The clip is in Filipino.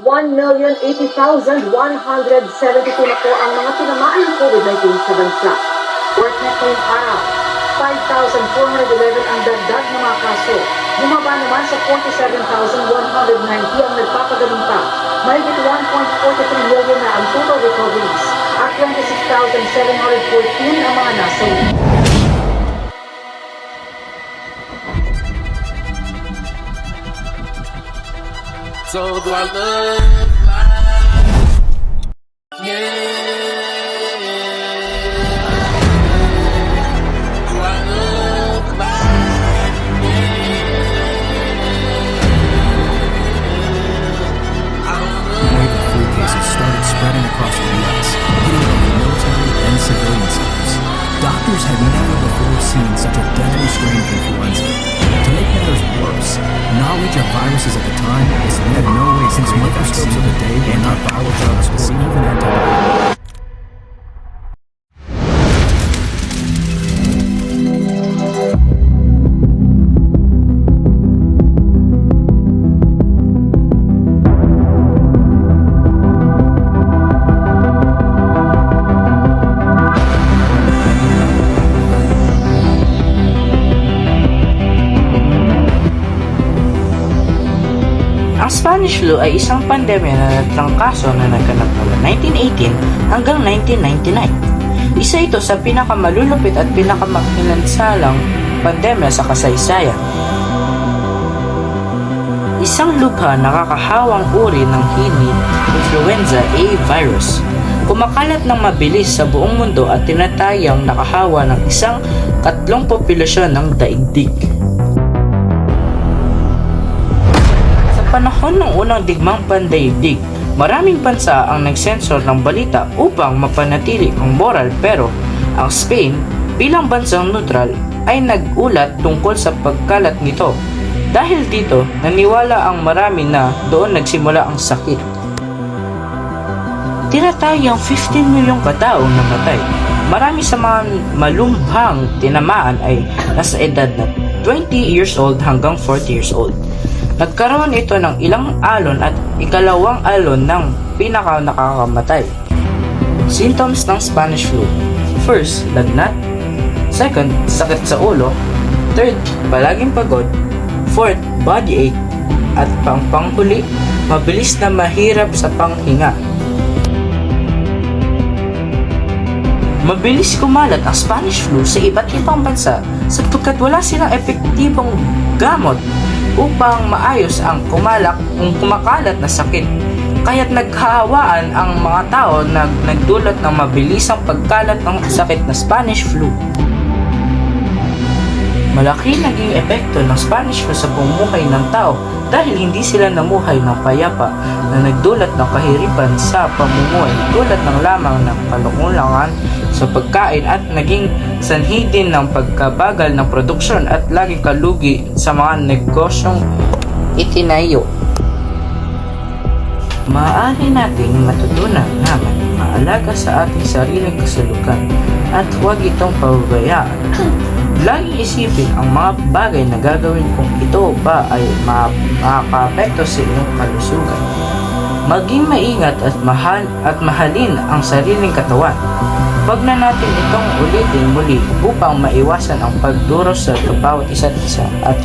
1,80,172 na po ang mga tinamaan ng COVID-19 sa bansa. Fortnight ngayong araw, 5,411 ang dagdag na mga kaso. Bumaba naman sa 47,190 ang nagpapagaling pa. Mahigit 1.43 million na ang total recoveries at 26,714 ang mga nasawi. So do I look like, yeah, do I look like, yeah, I don't know. Wave of flu cases started spreading across the U.S., hitting both military and civilian centers. Doctors had never before seen such a deadly strain of influenza. To make matters worse, knowledge of viruses at the time is we had no way since microscopes of the day and not viral drugs or even antibiotics. Ang Spanish flu ay isang pandemya na nagtrangkaso na nagganap mula 1918 hanggang 1999. Isa ito sa pinakamalulupit at pinakamakilansalang pandemya sa kasaysayan. Isang lubha nakakahawang uri ng hinid, influenza A virus. Kumakalat ng mabilis sa buong mundo at tinatayang nakahawa ng isang katlong populasyon ng daigdig. Panahon ng unang digmang pandaigdig, maraming bansa ang nagsensor ng balita upang mapanatili ang moral, pero ang Spain bilang bansang neutral ay nagulat tungkol sa pagkalat nito. Dahil dito, naniwala ang marami na doon nagsimula ang sakit. Tinatayang 15 milyong kataong namatay. Marami sa mga malumhang tinamaan ay nasa edad na 20 years old hanggang 40 years old. Nagkaroon ito ng ilang alon at ikalawang alon ng pinaka-nakakamatay. Symptoms ng Spanish flu: first, lagnat; second, sakit sa ulo; third, palaging pagod; fourth, body ache; at panghuli, mabilis na mahirap sa panghinga. Mabilis kumalat ang Spanish flu sa iba't ibang bansa sapagkat wala silang epektibong gamot upang maayos ang kumakalat na sakit. Kaya't naghahawaan ang mga tao na nagdulot ng mabilisang pagkalat ng sakit na Spanish flu. Malaki naging epekto ng Spanish flu sa pamumuhay ng tao dahil hindi sila namuhay ng payapa na nagdulot ng kahiripan sa pamumuhay tulad ng lamang ng kalukulangan sa pagkain at naging sanhi din ng pagkabagal ng produksyon at laging kalugi sa mga negosyong itinayo. Maaari nating matutunan na maalaga sa ating sariling kasalukan at huwag itong pababayaan. Laging isipin ang mga bagay na gagawin kung ito ba ay makakaapekto sa iyong kalusugan. Maging maingat at mahalin ang sariling katawan. Huwag na natin itong ulitin muli upang maiwasan ang pagduros sa bawat isa't isa. At